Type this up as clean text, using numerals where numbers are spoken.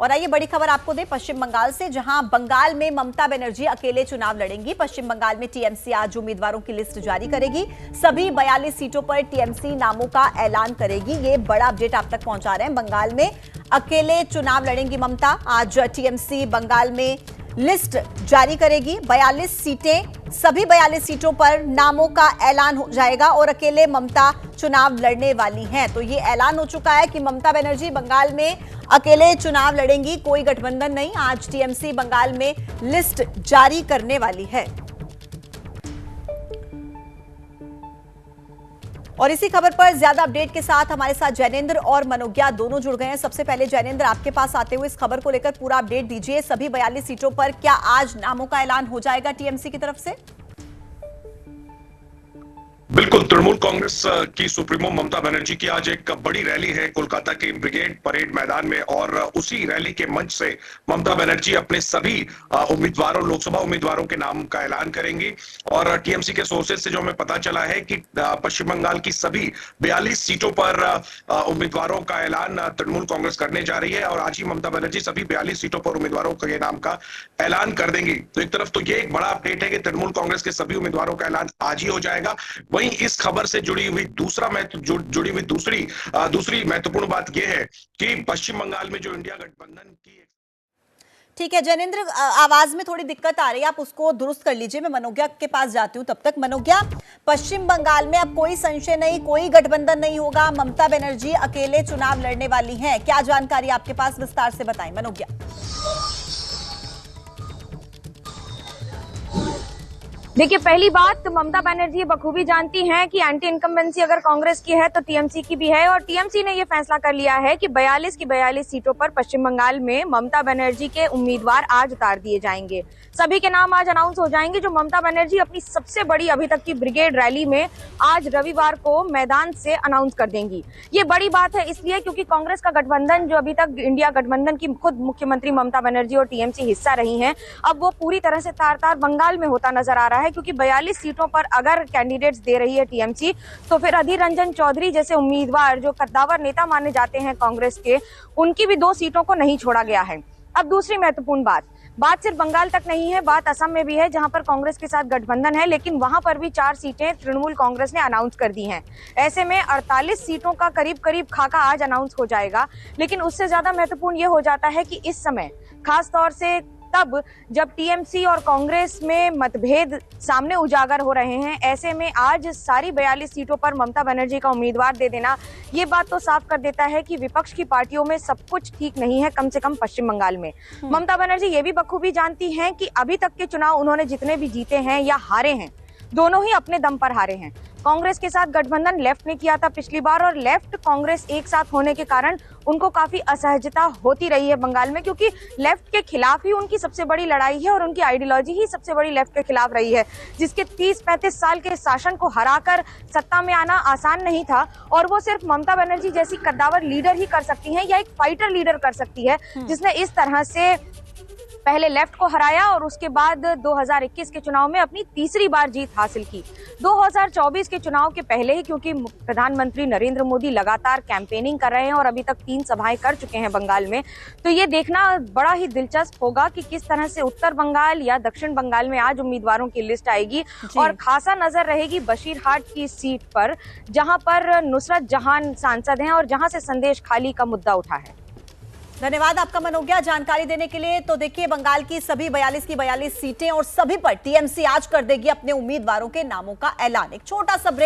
और आइए बड़ी खबर आपको दे पश्चिम बंगाल से, जहां बंगाल में ममता बनर्जी अकेले चुनाव लड़ेंगी। पश्चिम बंगाल में टीएमसी आज उम्मीदवारों की लिस्ट जारी करेगी। सभी 42 सीटों पर टीएमसी नामों का ऐलान करेगी। ये बड़ा अपडेट आप तक पहुंचा रहे हैं। बंगाल में अकेले चुनाव लड़ेंगी ममता। आज टीएमसी बंगाल में लिस्ट जारी करेगी। 42 सीटें, सभी 42 सीटों पर नामों का ऐलान हो जाएगा और अकेले ममता चुनाव लड़ने वाली हैं। तो ये ऐलान हो चुका है कि ममता बनर्जी बंगाल में अकेले चुनाव लड़ेंगी, कोई गठबंधन नहीं। आज टीएमसी बंगाल में लिस्ट जारी करने वाली है। और इसी खबर पर ज्यादा अपडेट के साथ हमारे साथ जैनेंद्र और मनोज्ञा दोनों जुड़ गए हैं। सबसे पहले जैनेंद्र, आपके पास आते हुए इस खबर को लेकर पूरा अपडेट दीजिए। सभी 42 सीटों पर क्या आज नामों का ऐलान हो जाएगा टीएमसी की तरफ से? बिल्कुल, तृणमूल कांग्रेस की सुप्रीमो ममता बनर्जी की आज एक बड़ी रैली है कोलकाता के ब्रिगेड परेड मैदान में, और उसी रैली के मंच से ममता बनर्जी अपने सभी उम्मीदवारों, लोकसभा उम्मीदवारों के नाम का ऐलान करेंगी। और टीएमसी के सोर्सेज से जो हमें पता चला है कि पश्चिम बंगाल की सभी 42 सीटों पर उम्मीदवारों का ऐलान तृणमूल कांग्रेस करने जा रही है, और आज ही ममता बनर्जी सभी 42 सीटों पर उम्मीदवारों के नाम का ऐलान कर देंगी। तो एक तरफ तो ये एक बड़ा अपडेट है कि तृणमूल कांग्रेस के सभी उम्मीदवारों का ऐलान आज ही हो जाएगा। वहीं इस खबर से जुड़ी हुई दूसरी महत्वपूर्ण बात यह है कि पश्चिम बंगाल में जो इंडिया गठबंधन की। ठीक है जैनेंद्र, आवाज में थोड़ी दिक्कत आ रही है, आप उसको दुरुस्त कर लीजिए। मैं मनोज्ञा के पास जाती हूं तब तक। मनोज्ञा, पश्चिम बंगाल में अब कोई संशय नहीं, कोई गठबंधन नहीं होगा, ममता बनर्जी अकेले चुनाव लड़ने वाली हैं। क्या जानकारी आपके पास, विस्तार से बताएं मनोज्ञा। देखिए, पहली बात, ममता बनर्जी बखूबी जानती हैं कि एंटी इनकम्बेंसी अगर कांग्रेस की है तो टीएमसी की भी है, और टीएमसी ने ये फैसला कर लिया है कि 42 की 42 सीटों पर पश्चिम बंगाल में ममता बनर्जी के उम्मीदवार आज उतार दिए जाएंगे। सभी के नाम आज अनाउंस हो जाएंगे, जो ममता बनर्जी अपनी सबसे बड़ी अभी तक की ब्रिगेड रैली में आज रविवार को मैदान से अनाउंस कर देंगी। ये बड़ी बात है इसलिए क्योंकि कांग्रेस का गठबंधन, जो अभी तक इंडिया गठबंधन की खुद मुख्यमंत्री ममता बनर्जी और टीएमसी हिस्सा रही है, अब वो पूरी तरह से तार तार बंगाल में होता नजर आ रहा है। क्योंकि 42 सीटों पर अगर कैंडिडेट्स दे रही है टीएमसी, तो फिर अधीर रंजन चौधरी जैसे उम्मीदवार, जो कद्दावर नेता माने जाते हैं कांग्रेस के, उनकी भी 2 सीटों को नहीं छोड़ा गया है। अब दूसरी महत्वपूर्ण बात सिर्फ बंगाल तक नहीं है, बात असम में भी है, जहां पर कांग्रेस के साथ गठबंधन है, लेकिन वहां पर भी 4 सीटें तृणमूल कांग्रेस ने अनाउंस कर दी हैं। ऐसे में 48 सीटों का करीब खाका आज अनाउंस हो जाएगा। लेकिन उससे ज्यादा महत्वपूर्ण ये हो जाता है कि इस समय, खास तौर से तब जब टीएमसी और कांग्रेस में मतभेद सामने उजागर हो रहे हैं, ऐसे में आज सारी 42 सीटों पर ममता बनर्जी का उम्मीदवार दे देना, ये बात तो साफ कर देता है कि विपक्ष की पार्टियों में सब कुछ ठीक नहीं है, कम से कम पश्चिम बंगाल में। ममता बनर्जी ये भी बखूबी जानती हैं कि अभी तक के चुनाव उन्होंने जितने भी जीते हैं या हारे हैं, दोनों ही अपने दम पर हारे हैं। कांग्रेस के साथ गठबंधन लेफ्ट ने किया था पिछली बार, और लेफ्ट कांग्रेस एक साथ होने के कारण उनको काफी असहजता होती रही है बंगाल में, क्योंकि लेफ्ट के खिलाफ ही उनकी सबसे बड़ी लड़ाई है और उनकी आइडियोलॉजी ही सबसे बड़ी लेफ्ट के खिलाफ रही है, जिसके 30-35 साल के शासन को हराकर सत्ता में आना आसान नहीं था। और वो सिर्फ ममता बनर्जी जैसी कद्दावर लीडर ही कर सकती है, या एक फाइटर लीडर कर सकती है, जिसने इस तरह से पहले लेफ्ट को हराया और उसके बाद 2021 के चुनाव में अपनी तीसरी बार जीत हासिल की। 2024 के चुनाव के पहले ही, क्योंकि प्रधानमंत्री नरेंद्र मोदी लगातार कैंपेनिंग कर रहे हैं और अभी तक 3 सभाएं कर चुके हैं बंगाल में, तो ये देखना बड़ा ही दिलचस्प होगा कि किस तरह से उत्तर बंगाल या दक्षिण बंगाल में आज उम्मीदवारों की लिस्ट आएगी। और खासा नजर रहेगी बशीरहाट की सीट पर, जहां पर नुसरत जहां सांसद हैं और जहां से संदेश खाली का मुद्दा उठा है। धन्यवाद आपका मनोज्ञा जानकारी देने के लिए। तो देखिए, बंगाल की सभी 42 की 42 सीटें और सभी पर टीएमसी आज कर देगी अपने उम्मीदवारों के नामों का ऐलान। एक छोटा सा ब्रेक।